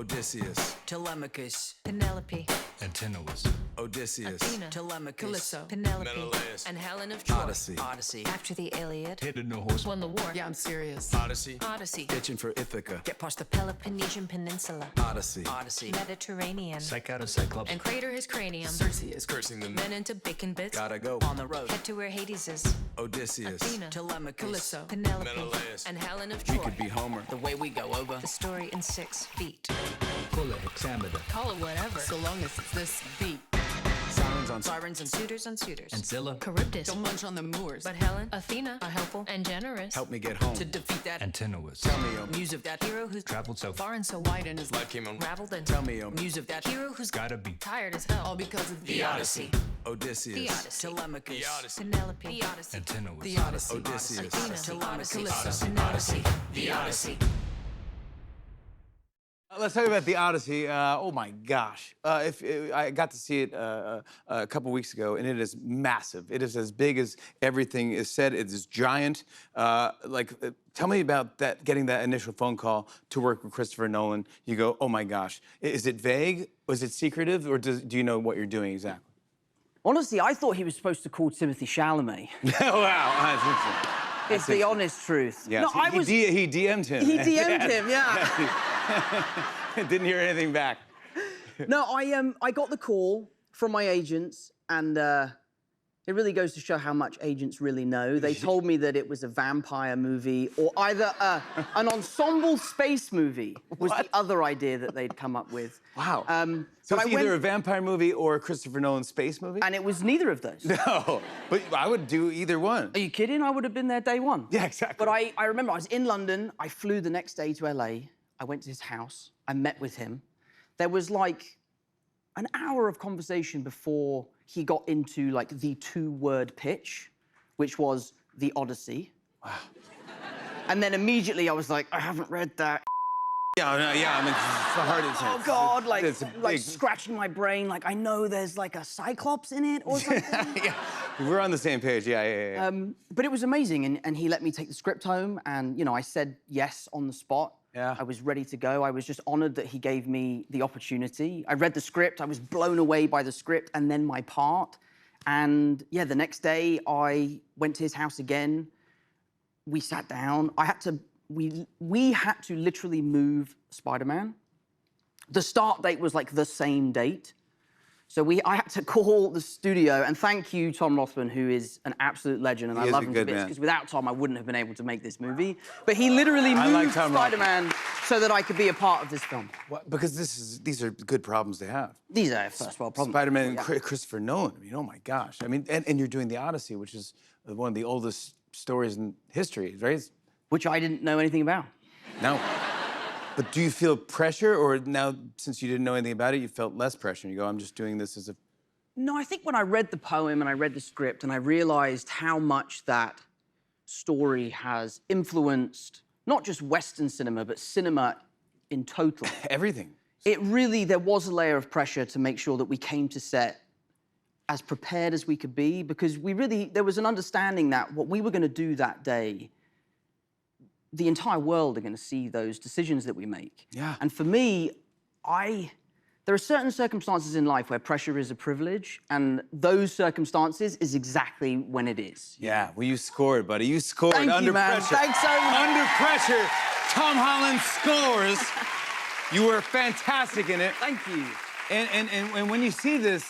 Odysseus, Telemachus, Penelope, Antinous, Odysseus, Athena, Telemachus, Calypso, Penelope, Menelaus, and Helen of Troy. Odyssey. Odyssey. after the Iliad, hidden the horse, won the war, Yeah, I'm serious. Odyssey, Odyssey. Pitching for Ithaca, Get past the Peloponnesian Peninsula, Odyssey, Odyssey. Mediterranean, psych out of Cyclops, and crater his cranium, Circe is cursing the Men into bacon bits. Gotta go. On the road. head to where Hades is, Odysseus, Athena, Telemachus. Calypso. Penelope, Menelaus, And Helen of we Troy. could be Homer, The way we go over. the story in 6 feet. full of hexameter, Call it whatever. So long as it's this beat. Sirens on Sirens and Suitors on suitors, and Zilla, Charybdis, Don't munch on the moors. But Helen, Athena, a helpful and generous, help me get home. to defeat that Antinous, Tell me, oh, muse of that hero who's traveled so far, far and so Wide in his life. like him, unraveled and tell me, oh, muse of that hero who's gotta be tired as hell, All because of the Odyssey. Odysseus, the Odyssey, Telemachus. The Odyssey. Penelope, The Odyssey. Antinous, the Odyssey. Odysseus, Athena, Telemachus. Calypso. Odyssey. The Odyssey. Let's talk about the Odyssey. Oh my gosh! I got to see it a couple weeks ago, and it is massive. It is as big as everything is said. It is giant. Tell me about that. Getting that initial phone call to work with Christopher Nolan. You go, oh my gosh! Is it vague? Was it secretive, or do you know what you're doing exactly? Honestly, I thought he was supposed to call Timothy Chalamet. Oh, wow! It's the honest truth. Yes, No, he DM'd him. He DM'd him, yeah. Didn't hear anything back. No, I got the call from my agents, and it really goes to show how much agents really know. They told me that it was a vampire movie or either an ensemble space movie was the other idea that they'd come up with. Wow. So but it's either a vampire movie or a Christopher Nolan space movie? and it was neither of those. No, but I would do either one. Are you kidding? I would have been there day one. Yeah, exactly. But I remember I was in London. I flew the next day to LA. I went to his house. I met with him. There was like an hour of conversation before he got into like the 2-word pitch, which was the Odyssey. Wow. And then immediately I was like, I haven't read that. Yeah, no, yeah, I mean, it's the hardest. Oh God, like, it's a like big- scratching my brain. Like I know there's like a Cyclops in it or something. Yeah, we're on the same page. Yeah. But it was amazing, and he let me take the script home, and you know, I said yes on the spot. Yeah. I was ready to go. I was just honored that he gave me the opportunity. I read the script. I was blown away by the script and then my part. And yeah, the next day I went to his house again. We sat down. We had to literally move Spider-Man. The start date was like the same date. So I had to call the studio, and thank you, Tom Rothman, who is an absolute legend, and I He is love a him to good bits, man. because without Tom, I wouldn't have been able to make this movie. But he literally I like moved Tom Rothman. Spider-Man so that I could be a part of this film. Because these are good problems to have. These are first world problems. Spider-Man and Yeah. Christopher Nolan. I mean, oh my gosh. I mean, and you're doing the Odyssey, which is one of the oldest stories in history, right? Which I didn't know anything about. No. But do you feel pressure, or now since you didn't know anything about it, you felt less pressure? And you go, I'm just doing this as a. No, I think when I read the poem and I read the script and I realized how much that story has influenced not just Western cinema, but cinema in total. Everything. There was a layer of pressure to make sure that we came to set as prepared as we could be, because there was an understanding that what we were going to do that day, the entire world are going to see those decisions that we make. Yeah. And for me, there are certain circumstances in life where pressure is a privilege, and those circumstances is exactly when it is. Yeah, well, you scored, buddy. You scored Thank under you, man. pressure. Thanks so much. Under pressure, Tom Holland scores. You were fantastic in it. Thank you. And when you see this,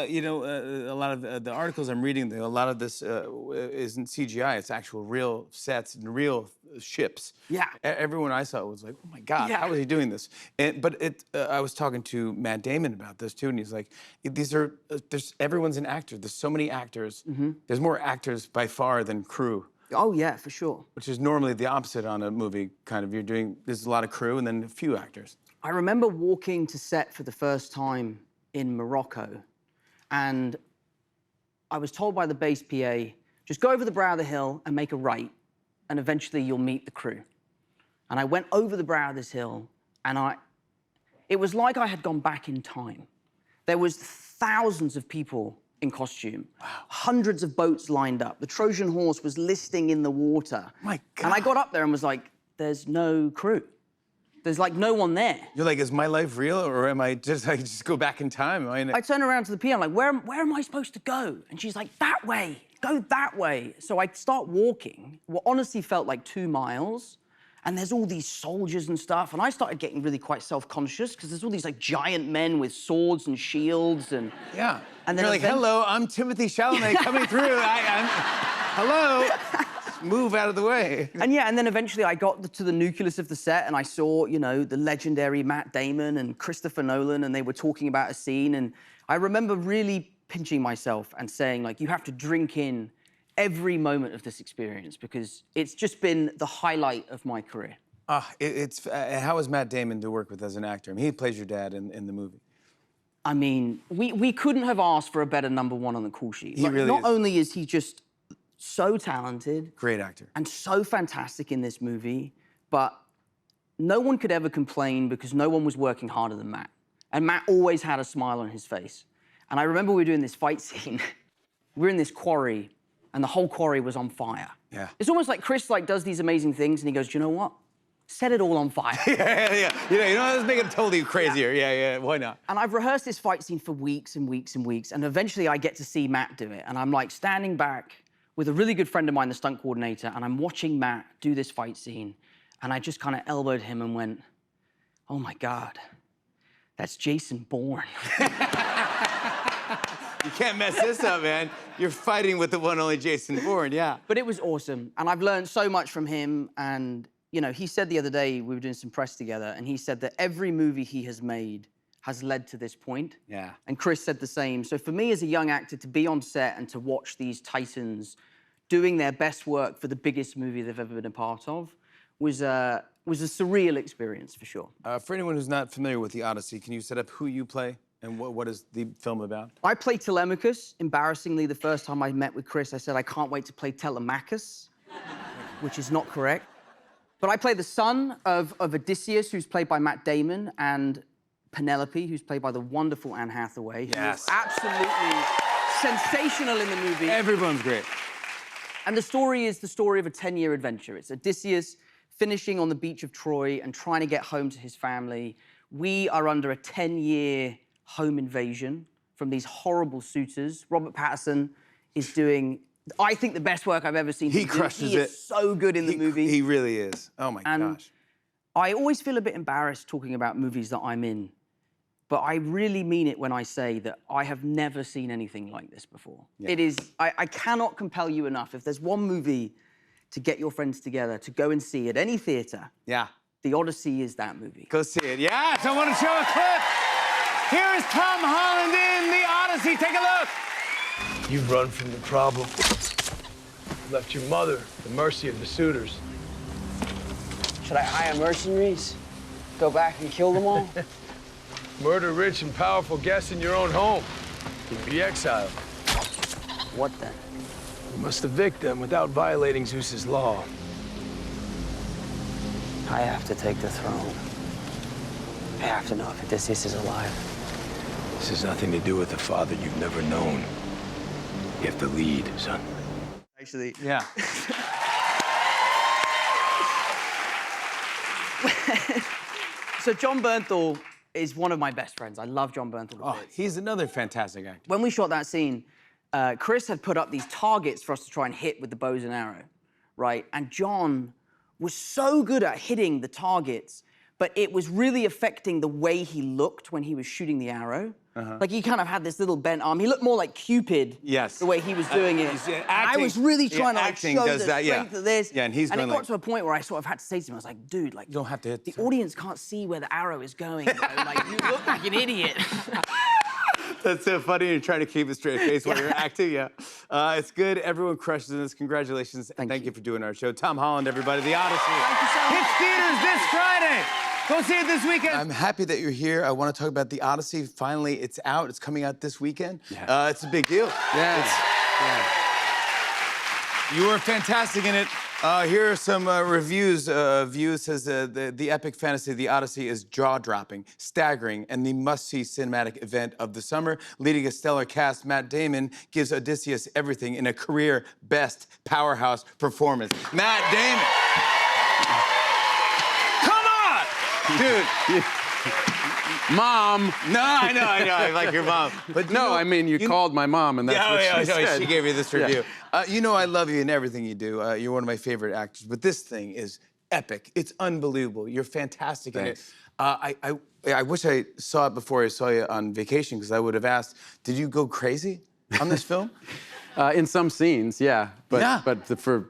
you know, a lot of the articles I'm reading, a lot of this isn't CGI. It's actual real sets and real ships. Yeah. Everyone I saw was like, oh my God, Yeah. how is he doing this? But I was talking to Matt Damon about this too, and he's like, everyone's an actor. There's so many actors. Mm-hmm. There's more actors by far than crew. Oh, yeah, for sure. Which is normally the opposite on a movie, kind of. There's a lot of crew and then a few actors. I remember walking to set for the first time in Morocco, and I was told by the bass PA, just go over the brow of the hill and make a right, and eventually you'll meet the crew. And I went over the brow of this hill, and it was like I had gone back in time. There was thousands of people in costume, hundreds of boats lined up. The Trojan horse was listing in the water. My God. And I got up there and was like, there's no crew. There's like no one there. You're like, is my life real, or am I just go back in time? Am I in I turn around to the PA, I'm like, where am I supposed to go? And she's like, that way, go that way. So I start walking, what honestly felt like 2 miles, and there's all these soldiers and stuff, and I started getting really quite self-conscious, because there's all these like giant men with swords and shields and... Yeah. And then you're like, hello, I'm Timothy Chalamet coming through. Hello. Move out of the way. And yeah, and then eventually I got to the nucleus of the set and I saw, you know, the legendary Matt Damon and Christopher Nolan, and they were talking about a scene, and I remember really pinching myself and saying, like, you have to drink in every moment of this experience, because it's just been the highlight of my career. How is Matt Damon to work with as an actor? I mean, he plays your dad in the movie. I mean, we couldn't have asked for a better #1 on the call sheet. He really not is. only is he just so talented, Great actor. and so fantastic in this movie, but no one could ever complain because no one was working harder than Matt. And Matt always had a smile on his face. And I remember we were doing this fight scene. We were in this quarry, and the whole quarry was on fire. Yeah. It's almost like Chris does these amazing things, and he goes, do you know what? Set it all on fire. Yeah. You know, let's make it totally crazier. Yeah, why not? And I've rehearsed this fight scene for weeks and weeks and weeks, and eventually I get to see Matt do it. And I'm like standing back with a really good friend of mine, the stunt coordinator, and I'm watching Matt do this fight scene, and I just kind of elbowed him and went, oh my God, that's Jason Bourne. You can't mess this up, man. You're fighting with the one and only Jason Bourne, yeah. But it was awesome, and I've learned so much from him, and you know, he said the other day, we were doing some press together, and he said that every movie he has made has led to this point. Yeah. And Chris said the same. So for me as a young actor, to be on set and to watch these titans doing their best work for the biggest movie they've ever been a part of was a surreal experience, for sure. For anyone who's not familiar with The Odyssey, can you set up who you play and what is the film about? I play Telemachus. Embarrassingly, the first time I met with Chris, I said, I can't wait to play Telemachus, which is not correct. But I play the son of Odysseus, who's played by Matt Damon, and Penelope, who's played by the wonderful Anne Hathaway. Who Yes. is absolutely sensational in the movie. Everyone's great. And the story is the story of a 10-year adventure. It's Odysseus finishing on the beach of Troy and trying to get home to his family. We are under a 10-year home invasion from these horrible suitors. Robert Pattinson is doing, I think, the best work I've ever seen. He him do. crushes He it. is so good in the movie. He really is. Oh my And gosh. I always feel a bit embarrassed talking about movies that I'm in, but I really mean it when I say that I have never seen anything like this before. Yeah. It is, I cannot compel you enough. If there's one movie to get your friends together to go and see at any theater, Yeah. The Odyssey is that movie. Go see it. Yes, I want to show a clip. Here is Tom Holland in The Odyssey. Take a look. You've run from the problem. Left your mother at the mercy of the suitors. Should I hire mercenaries? Go back and kill them all? Murder rich and powerful guests in your own home. You'd be exiled. What then? You must evict them without violating Zeus's law. I have to take the throne. I have to know if Odysseus is alive. This has nothing to do with a father you've never known. You have to lead, son. Actually, Yeah. so John Bernthal is one of my best friends. I love John Bernthal. Oh, he's another fantastic actor. When we shot that scene, Chris had put up these targets for us to try and hit with the bows and arrow, right? And John was so good at hitting the targets, but it was really affecting the way he looked when he was shooting the arrow. Like, he kind of had this little bent arm. He looked more like Cupid. Yes. The way he was doing it. he's, And acting- I was really yeah, trying to like, acting show does the that, yeah. strength of this. Yeah, and he's it going got like- to a point where I sort of had to say to him, I was like, dude, like, You don't have to hit the the- audience can't see where the arrow is going. Bro. Like, you look like an idiot. That's so funny. You're trying to keep a straight face while you're acting. Yeah. It's good. Everyone crushes this. Congratulations. Thank you for doing our show. Tom Holland, everybody. The Odyssey. Thank you so much. Hits theaters this Friday. Go see it this weekend. I'm happy that you're here. I want to talk about The Odyssey. Finally, it's out. It's coming out this weekend. Yeah. It's a big deal. Yeah. You were fantastic in it. Here are some reviews. View says the epic fantasy of The Odyssey is jaw-dropping, staggering, and the must-see cinematic event of the summer. Leading a stellar cast, Matt Damon gives Odysseus everything in a career-best powerhouse performance. Matt Damon. Come on! Dude. Mom. No, I know, I like your mom. But No, I mean, you called my mom, and that's what she said. She gave you this review. You know I love you in everything you do. You're one of my favorite actors, but this thing is epic. It's unbelievable. You're fantastic in it. I wish I saw it before I saw you on vacation, because I would have asked, did you go crazy on this film? In some scenes, yeah. But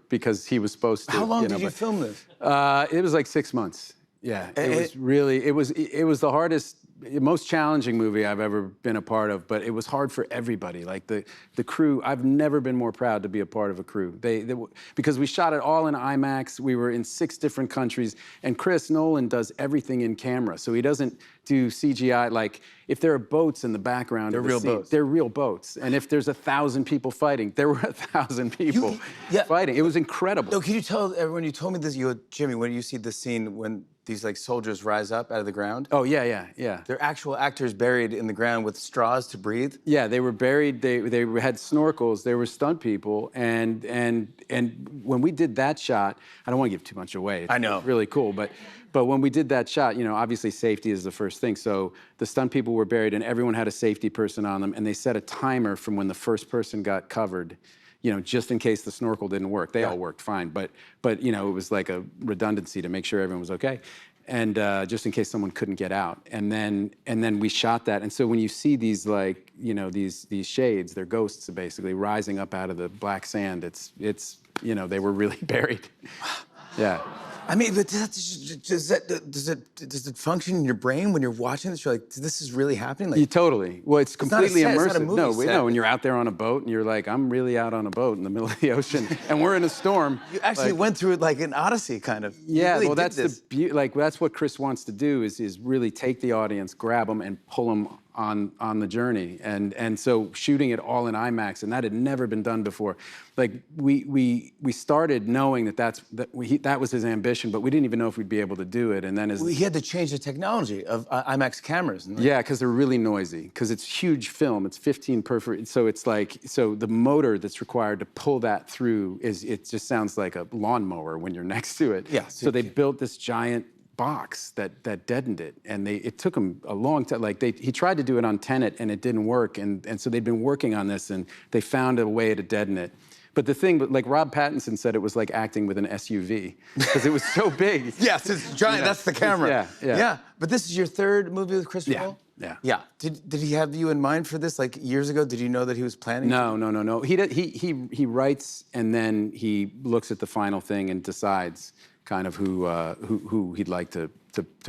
because he was supposed to. How long you know, did you film this? It was like 6 months. Yeah, it was really, it was the hardest, most challenging movie I've ever been a part of, but it was hard for everybody. Like the crew, I've never been more proud to be a part of a crew. Because we shot it all in IMAX, we were in 6 different countries, and Chris Nolan does everything in camera, so he doesn't do CGI. Like, if there are boats in the background of the real scene, boats. they're real boats. And if there's 1,000 people fighting, there were 1,000 people fighting. It was incredible. No, can you tell everyone, you told me this, Jimmy, when you see the scene when these like soldiers rise up out of the ground? Oh, yeah. They're actual actors buried in the ground with straws to breathe? Yeah, they were buried, they had snorkels, they were stunt people, and when we did that shot, I don't want to give too much away. I know. It's really cool, but when we did that shot, you know, obviously safety is the first thing, so the stunt people were buried and everyone had a safety person on them, and they set a timer from when the first person got covered, you know, just in case the snorkel didn't work. They all worked fine, but you know, it was like a redundancy to make sure everyone was okay, and just in case someone couldn't get out. And then we shot that, and so when you see these, like, you know, these shades, they're ghosts basically rising up out of the black sand. It's you know, they were really buried. Yeah. I mean, but does it function in your brain when you're watching this? You're like, this is really happening? Like, Totally. Well, it's completely not a set, immersive. it's not a movie set. No, when you're out there on a boat and you're like, I'm really out on a boat in the middle of the ocean, and we're in a storm. You actually went through it like an Odyssey, kind of. Yeah, really well, did that's this. that's what Chris wants to do is really take the audience, grab them, and pull them on the journey. And so shooting it all in IMAX, and that had never been done before. Like, we started knowing that was his ambition, but we didn't even know if we'd be able to do it. And then he had to change the technology of IMAX cameras. Yeah, because they're really noisy. Because it's huge film. It's 15 perfect. So it's like, so the motor that's required to pull that through it just sounds like a lawnmower when you're next to it. Yeah. So they built this giant box that deadened it, and it took him a long time. Like, he tried to do it on Tenet, and it didn't work. And so they'd been working on this, and they found a way to deaden it. But the thing, like Rob Pattinson said, it was like acting with an SUV because it was so big. Yes, it's giant. You know, that's the camera. Yeah. But this is your 3rd movie with Christopher Nolan? Yeah. Did he have you in mind for this, like, years ago? Did you know that he was planning? No. He writes, and then he looks at the final thing and decides kind of who he'd like to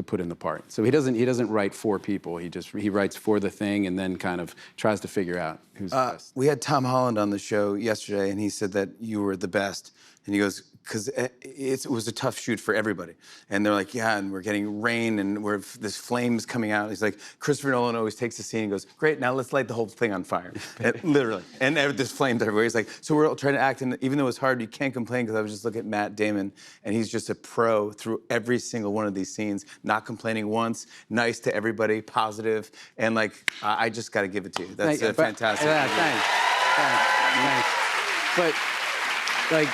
put in the part. So he doesn't write for people. He writes for the thing, and then kind of tries to figure out who's the best. We had Tom Holland on the show yesterday, and he said that you were the best. And he goes, because it was a tough shoot for everybody. And they're like, yeah, and we're getting rain, and there's flames coming out. He's like, Christopher Nolan always takes the scene and goes, great, now let's light the whole thing on fire. Literally. And there's flames everywhere. He's like, so we're all trying to act, and even though it's hard, you can't complain, because I was just looking at Matt Damon, and he's just a pro through every single one of these scenes, not complaining once, nice to everybody, positive, and like, I just got to give it to you. That's fantastic. Yeah, thanks. But, like,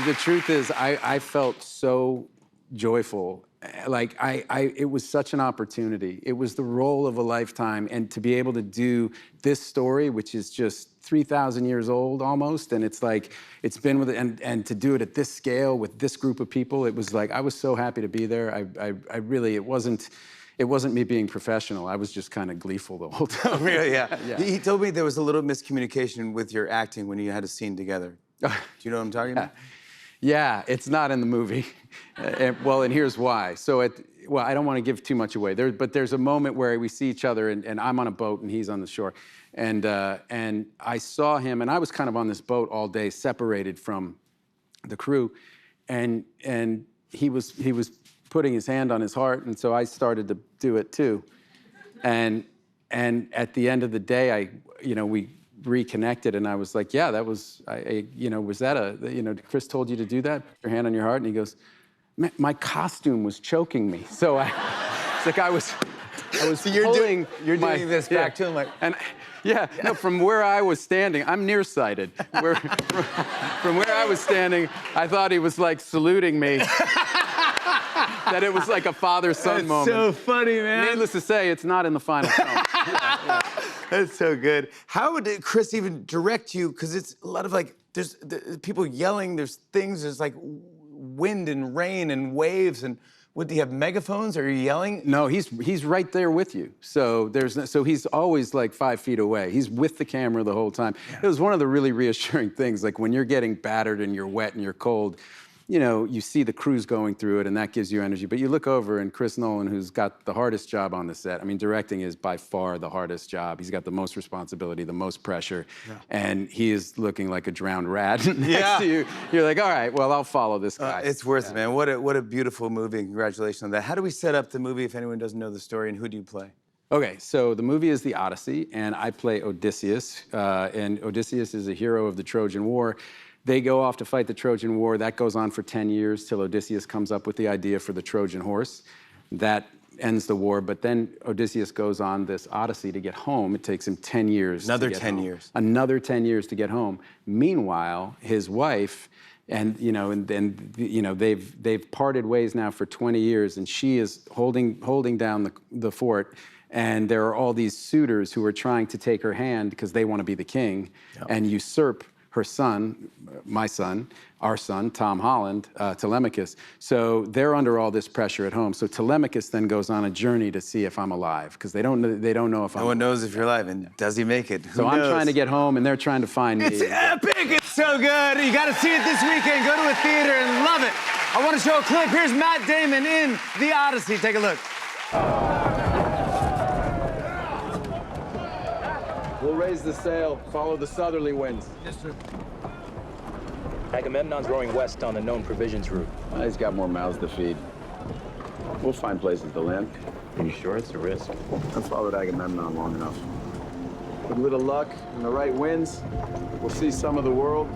the truth is, I felt so joyful. Like, it was such an opportunity. It was the role of a lifetime, and to be able to do this story, which is just 3,000 years old almost, and it's like, it's been with it, and to do it at this scale with this group of people, it was like, I was so happy to be there. I really, it wasn't me being professional. I was just kind of gleeful the whole time. Really, yeah. He told me there was a little miscommunication with your acting when you had a scene together. Do you know what I'm talking about? Yeah, it's not in the movie. Well, and here's why. So I don't want to give too much away. But there's a moment where we see each other, and I'm on a boat and he's on the shore. And I saw him, and I was kind of on this boat all day, separated from the crew. And he was putting his hand on his heart, and so I started to do it too. And at the end of the day, we reconnected, and I was like, yeah, that was, was that Chris told you to do that? Put your hand on your heart? And he goes, my costume was choking me. So it's like I was so you're pulling doing this back to him, like... And no, from where I was standing, I'm nearsighted. From where I was standing, I thought he was like saluting me. that it was like a father-son That's moment. so funny, man. Needless to say, it's not in the final film. That's so good. How would Chris even direct you? Because it's a lot of like, there's people yelling, there's things, there's like wind and rain and waves. And do you have megaphones? Are you yelling? No, he's right there with you. So so he's always like 5 feet away. He's with the camera the whole time. It was one of the really reassuring things. Like when you're getting battered and you're wet and you're cold, you know, you see the crews going through it and that gives you energy. But you look over and Chris Nolan, who's got the hardest job on the set. I mean, directing is by far the hardest job. He's got the most responsibility, the most pressure, and he is looking like a drowned rat next to you. You're like, all right, well, I'll follow this guy. It's worth it, man. What a beautiful movie. Congratulations on that. How do we set up the movie if anyone doesn't know the story, and who do you play? Okay, so the movie is The Odyssey, and I play Odysseus. And Odysseus is a hero of the Trojan War. They go off to fight the Trojan War. That goes on for 10 years till Odysseus comes up with the idea for the Trojan horse. That ends the war, but then Odysseus goes on this odyssey to get home. It takes him 10 years Another to get 10 home. years. Another 10 years to get home. Meanwhile, his wife, and you know, they've parted ways now for 20 years, and she is holding down the fort. And there are all these suitors who are trying to take her hand because they want to be the king and usurp her son, my son, our son, Tom Holland, Telemachus. So they're under all this pressure at home. So Telemachus then goes on a journey to see if I'm alive, because they don't know if I'm No one knows if you're alive, and does he make it? So I'm trying to get home, and they're trying to find me. It's epic! It's so good! You gotta see it this weekend. Go to a theater and love it. I want to show a clip. Here's Matt Damon in The Odyssey. Take a look. We'll raise the sail, follow the southerly winds. Yes, sir. Agamemnon's rowing west on the known provisions route. He's got more mouths to feed. We'll find places to land. Are you sure it's a risk? I've followed Agamemnon long enough. With a little luck and the right winds, we'll see some of the world.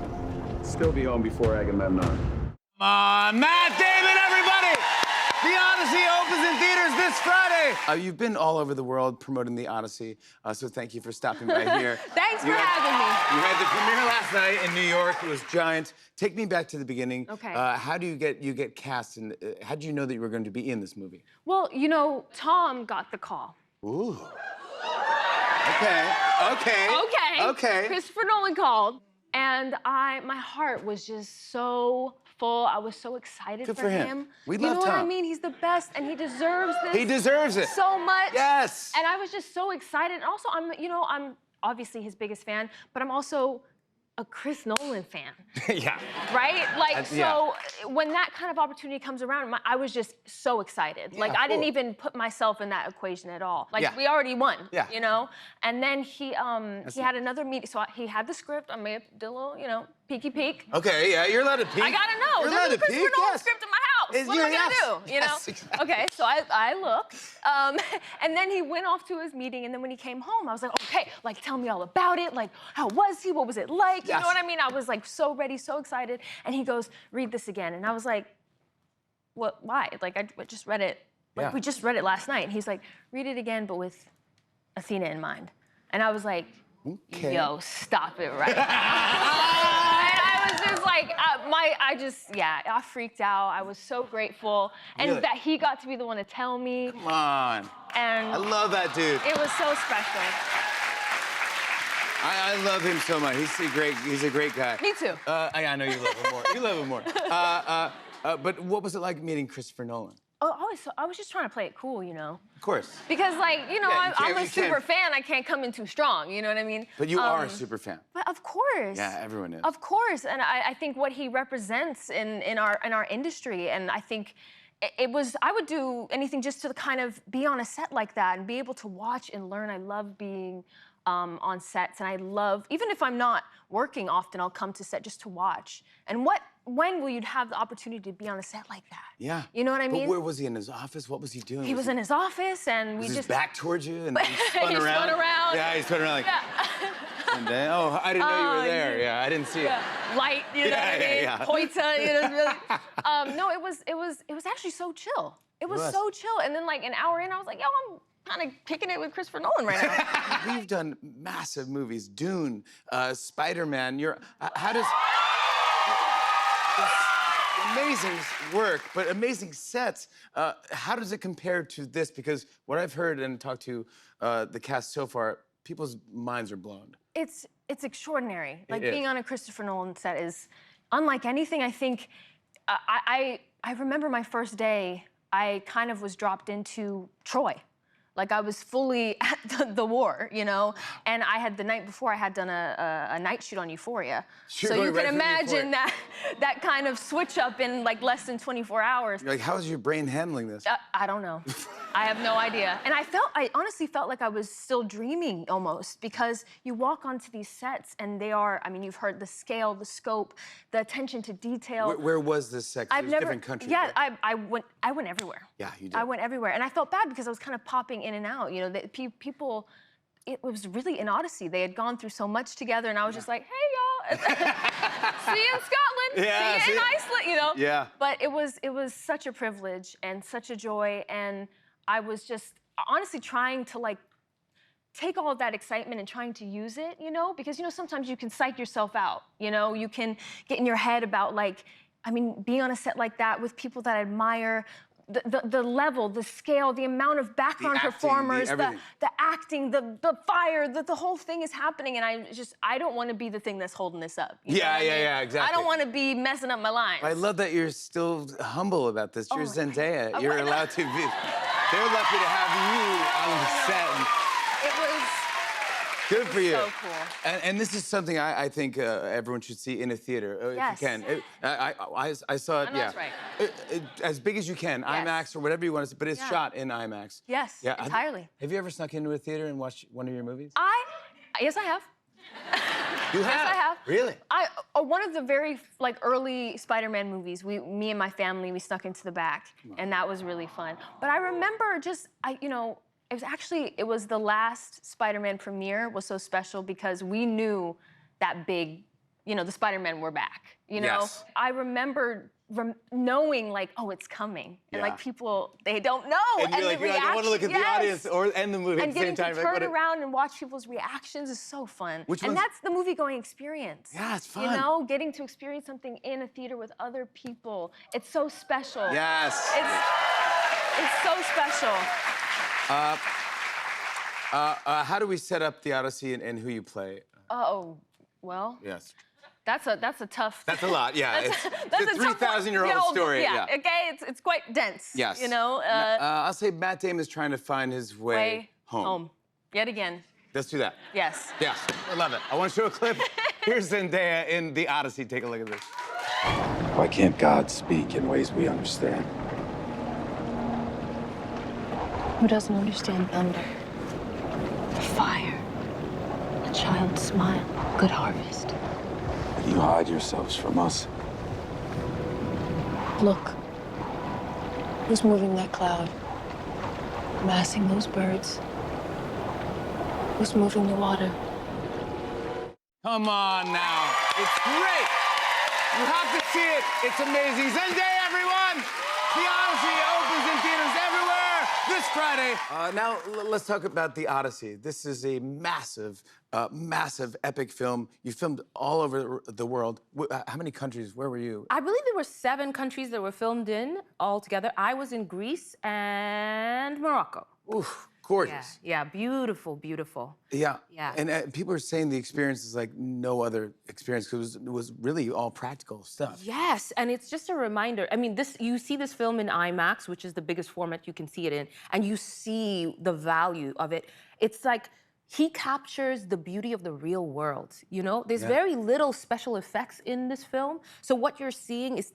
Still be home before Agamemnon. Come on, Matt Damon, everybody! The Odyssey opens in theaters this Friday. You've been all over the world promoting The Odyssey, so thank you for stopping by here. Thanks for You having me. You had the premiere last night in New York. It was giant. Take me back to the beginning. Okay. How do you get cast, and how did you know that you were going to be in this movie? Well, you know, Tom got the call. Ooh. Okay. Christopher Nolan called, and my heart was just so full. I was so excited Good for him. We you love know what I Tom. mean? He's the best, and he deserves this. He deserves it. So much. Yes. And I was just so excited. And also, I'm obviously his biggest fan, but I'm also a Chris Nolan fan. Yeah. Right? Like, yeah. so when that kind of opportunity comes around, I was just so excited. Yeah, like, I didn't cool. even put myself in that equation at all. Like, Yeah. we already won, Yeah. you know? And then he had another meeting. So he had the script. I may have did a little, peeky peek. Okay, yeah, you're allowed to peek. I gotta know. You're There's allowed a to Christopher peek, Nolan yes. script in my house. What am I gonna do? You know? Yes, exactly. Okay, so I looked, and then he went off to his meeting, and then when he came home, I was like, okay, like tell me all about it. Like, how was he? What was it like? You Yes. know what I mean? I was like so ready, so excited. And he goes, read this again, and I was like, what? Why? Like I just read it. Like Yeah. we just read it last night. And he's like, read it again, but with Athena in mind. And I was like, Okay. yo, stop it right now. And I was just like, I freaked out. I was so grateful. And Really? that he got to be the one to tell me. Come on. And I love that dude. it was so special. I love him so much. He's a great guy. Me too. I know you love him more. You love him more. But what was it like meeting Christopher Nolan? Oh, I was just trying to play it cool, you know? Of course. Because, like, Yeah, I'm you a super can't- fan. I can't come in too strong, you know what I mean? But you are a super fan. But of course. Yeah, everyone is. Of course, and I think what he represents in our industry, and I think I would do anything just to kind of be on a set like that and be able to watch and learn. I love being on sets, and I love, even if I'm not working often, I'll come to set just to watch. And when will you have the opportunity to be on a set like that? Yeah. You know what I mean? But where was he, in his office? What was he doing? He was in his office, and we Was his just back towards you and he spun He around? spun around. Yeah, he spun around like, Yeah. and then, oh, I didn't know you were there. Yeah, I didn't see it. Light, you know what I mean? Yeah. Hoita, you know. Really. No, it was actually so chill. It was so chill. And then like an hour in, I was like, yo, I'm kind of kicking it with Christopher Nolan right now. You've done massive movies, Dune, Spider-Man. How does amazing work, but amazing sets. How does it compare to this? Because what I've heard and talked to the cast so far, people's minds are blown. It's extraordinary. Like is. being on a Christopher Nolan set is unlike anything. I think I remember my first day. I kind of was dropped into Troy. Like I was fully at the war, you know? And I had, the night before, I had done a night shoot on Euphoria. You're so going you right can from imagine that kind of switch up in like less than 24 hours. You're like, how is your brain handling this? I don't know. I have no idea. And I honestly felt like I was still dreaming almost, because you walk onto these sets and they are, I mean, you've heard the scale, the scope, the attention to detail. Where was this set? 'Cause there's different countries. Yeah, right? I went everywhere. Yeah, you did. I went everywhere. And I felt bad because I was kind of popping in and out. You know, people, it was really an odyssey. They had gone through so much together, and I was just like, hey, y'all. See you in Scotland. Yeah, see you in Iceland, you know? Yeah. But it was such a privilege and such a joy. And I was just honestly trying to like take all of that excitement and trying to use it, you know? Because, you know, sometimes you can psych yourself out, you know? You can get in your head about like, I mean, being on a set like that with people that I admire, the level, the scale, the amount of background acting, performers, everything. the acting, the fire, the whole thing is happening, and I don't want to be the thing that's holding this up. You know what I mean? Exactly. I don't want to be messing up my lines. I love that you're still humble about this. You're my God. Zendaya. You're allowed to be. They're lucky to have you on the set. It was Good for you. so cool. And this is something I think everyone should see in a theater, Yes. if you can. I saw it, I know yeah. that's right. As big as you can, Yes. IMAX or whatever you want to see, but it's Yeah. shot in IMAX. Yes, Yeah. entirely. Have you ever snuck into a theater and watched one of your movies? Yes, I have. You have? Yes, I have. Really? One of the very like early Spider-Man movies, me and my family, we snuck into the back, and that was really fun. But I remember it was the last Spider-Man premiere was so special because we knew that big, you know, the Spider-Man were back. You know, Yes. I remember knowing like, oh, it's coming, and like Yeah. people, they don't know, And you're the like, I want to look at the reaction- audience and the movie and at the same getting to time. Like, turn what a- around and watch people's reactions is so fun. Which and one's- that's the movie-going experience. Yeah, it's You fun. know, getting to experience something in a theater with other people. It's so special. Yes. It's so special. How do we set up the Odyssey and who you play? Oh, well, Yes. that's a tough. That's a lot, yeah. That's It's a a tough 3,000-year-old one. story. Yeah. Okay, it's quite dense. Yes. You know. I'll say Matt Damon is trying to find his way home. Yet again. Let's do that. Yes. Yes, I love it. I want to show a clip. Here's Zendaya in The Odyssey. Take a look at this. Why can't God speak in ways we understand? Who doesn't understand thunder? Fire. A child's smile. Good harvest. You hide yourselves from us. Look. Who's moving that cloud? Massing those birds? Who's moving the water? Come on now. It's great. You have to see it. It's amazing. Zendaya, everyone. The Odyssey opens in theaters everywhere this Friday. Now, let's talk about The Odyssey. This is a massive, massive epic film. You filmed all over the world. How many countries? Where were you? I believe there were 7 countries that were filmed in altogether. I was in Greece and Morocco. Oof, gorgeous. Yeah, beautiful, beautiful. Yeah. Yeah. And people are saying the experience is like no other experience because it was really all practical stuff. Yes, and it's just a reminder. I mean, you see this film in IMAX, which is the biggest format you can see it in, and you see the value of it. It's like he captures the beauty of the real world, you know? There's very little special effects in this film. So what you're seeing is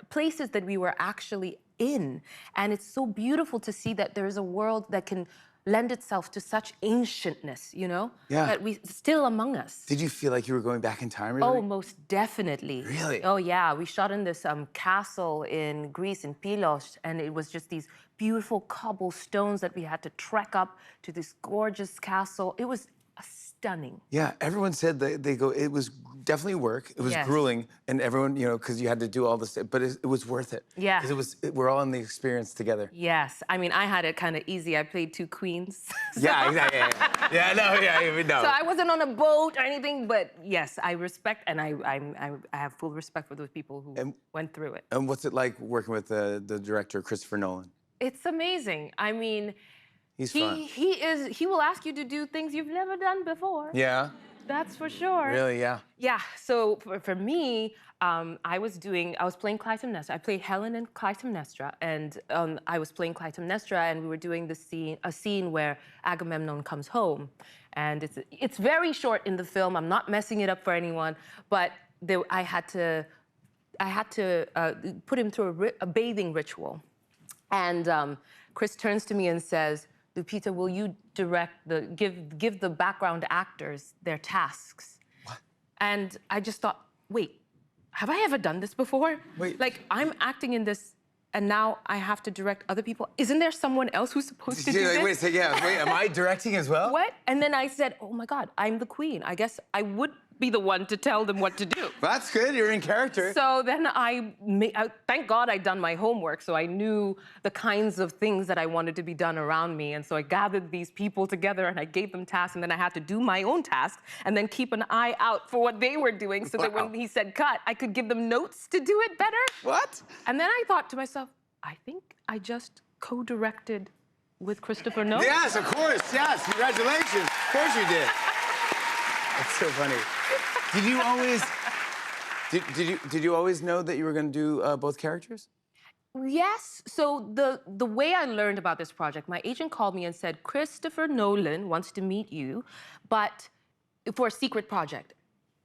places that we were actually in. And it's so beautiful to see that there is a world that can lend itself to such ancientness, you know? Yeah. That still among us. Did you feel like you were going back in time, really? Oh, most definitely. Really? Oh, yeah. We shot in this castle in Greece, in Pylos, and it was just these beautiful cobblestones that we had to trek up to this gorgeous castle. It was stunning. Yeah, everyone said they go, it was definitely work. It was Yes. grueling, and everyone, you know, because you had to do all this, but it was worth it. Yeah. Because we're all in the experience together. Yes, I mean, I had it kind of easy. I played two queens. Yeah, exactly. Yeah, no. So I wasn't on a boat or anything, but yes, I respect and I have full respect for those people who went through it. And what's it like working with the director, Christopher Nolan? It's amazing. I mean, He's fun. he will ask you to do things you've never done before. Yeah? That's for sure. Really, yeah. Yeah, so for me, I was playing Clytemnestra. I played Helen and Clytemnestra, and I was playing Clytemnestra, and we were doing a scene where Agamemnon comes home. And it's very short in the film. I'm not messing it up for anyone, but I had to put him through a bathing ritual. And Chris turns to me and says, Lupita, will you direct give the background actors their tasks? What? And I just thought, wait, have I ever done this before? Wait. Like, I'm acting in this, and now I have to direct other people. Isn't there someone else who's supposed to do this? Wait a second, wait, am I directing as well? What? And then I said, oh my God, I'm the queen. I guess I would be the one to tell them what to do. That's good, you're in character. So then thank God I'd done my homework, so I knew the kinds of things that I wanted to be done around me. And so I gathered these people together and I gave them tasks, and then I had to do my own tasks and then keep an eye out for what they were doing so that when he said cut, I could give them notes to do it better. What? And then I thought to myself, I think I just co-directed with Christopher Nolan. Yes, of course, yes, congratulations. Of course you did. That's so funny. Did you always, did you always know that you were going to do both characters? Yes. So the way I learned about this project, my agent called me and said, Christopher Nolan wants to meet you, but for a secret project.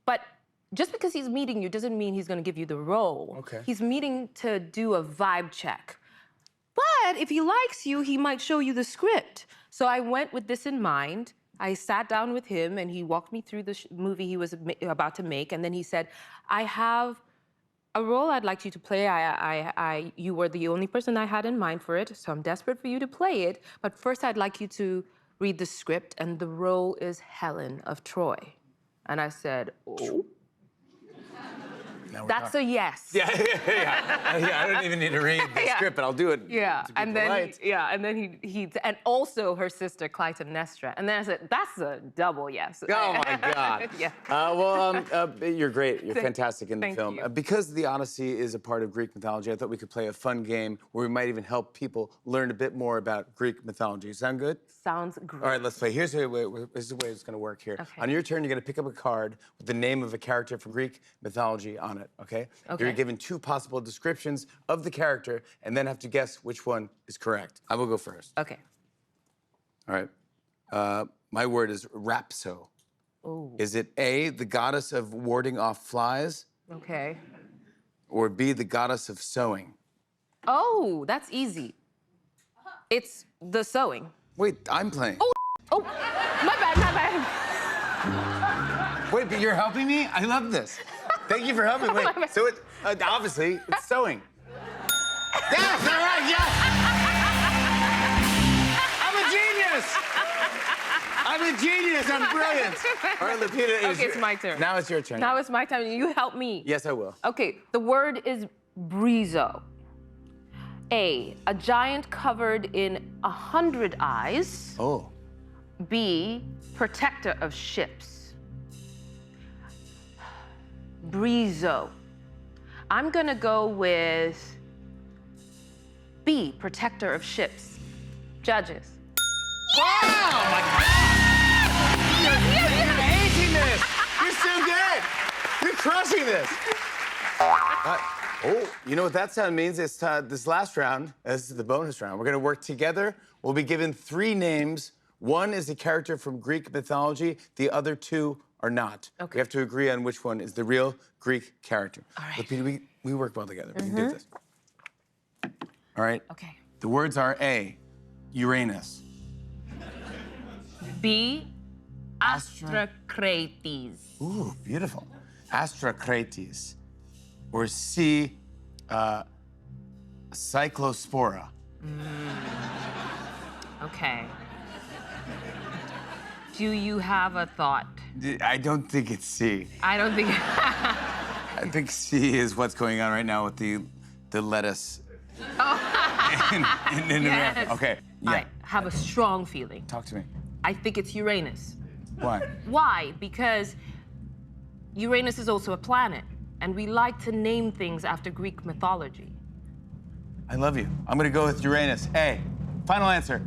But just because he's meeting you doesn't mean he's going to give you the role. Okay. He's meeting to do a vibe check. But if he likes you, he might show you the script. So I went with this in mind. I sat down with him and he walked me through the movie he was about to make. And then he said, I have a role I'd like you to play. You were the only person I had in mind for it, so I'm desperate for you to play it. But first I'd like you to read the script, and the role is Helen of Troy. And I said, oh. That's a yes. Yeah, I don't even need to read the script, but I'll do it. Yeah, to be and then polite. and also her sister Clytemnestra. And then I said, that's a double yes. Oh my God. Yeah. You're great. You're fantastic in the Thank film. you. Because the Odyssey is a part of Greek mythology, I thought we could play a fun game where we might even help people learn a bit more about Greek mythology. Sound good? Sounds great. All right, let's play. Here's the way it's going to work here. Okay. On your turn, you're going to pick up a card with the name of a character from Greek mythology on it, okay? Okay. You're given two possible descriptions of the character and then have to guess which one is correct. I will go first. Okay. All right. My word is rhapso. Ooh. Is it A, the goddess of warding off flies, Okay. or B, the goddess of sewing? Oh, that's easy. It's the sewing. Wait, I'm playing. Oh, my bad. Wait, but you're helping me? I love this. Thank you for helping. Wait, so it obviously it's sewing. Yes, all right, yes. I'm a genius. I'm brilliant. All right, Lupita. Okay, it's my turn. Now it's your turn. Now it's my turn. You help me. Yes, I will. Okay, the word is brizo. A giant covered in 100 eyes. Oh. B, protector of ships. Brizo. I'm gonna go with B, protector of ships. Judges. Wow! My God! You're acing this. You're so good. You're crushing this. Oh, you know what that sound means? It's this last round. This is the bonus round. We're gonna work together. We'll be given 3 names. One is a character from Greek mythology. The other 2 are not. Okay. We have to agree on which one is the real Greek character. All right. Lupita, we work well together. We can do this. All right. Okay. The words are A, Uranus. B, Astrocrates. Ooh, beautiful. Astrocrates. Or C, Cyclospora. Okay. Do you have a thought? I don't think it's C. I don't think. I think C is what's going on right now with the lettuce in America. Yes. Okay. Yeah. I have a strong feeling. Talk to me. I think it's Uranus. Why? Why? Because Uranus is also a planet, and we like to name things after Greek mythology. I love you. I'm gonna go with Uranus. A. Final answer.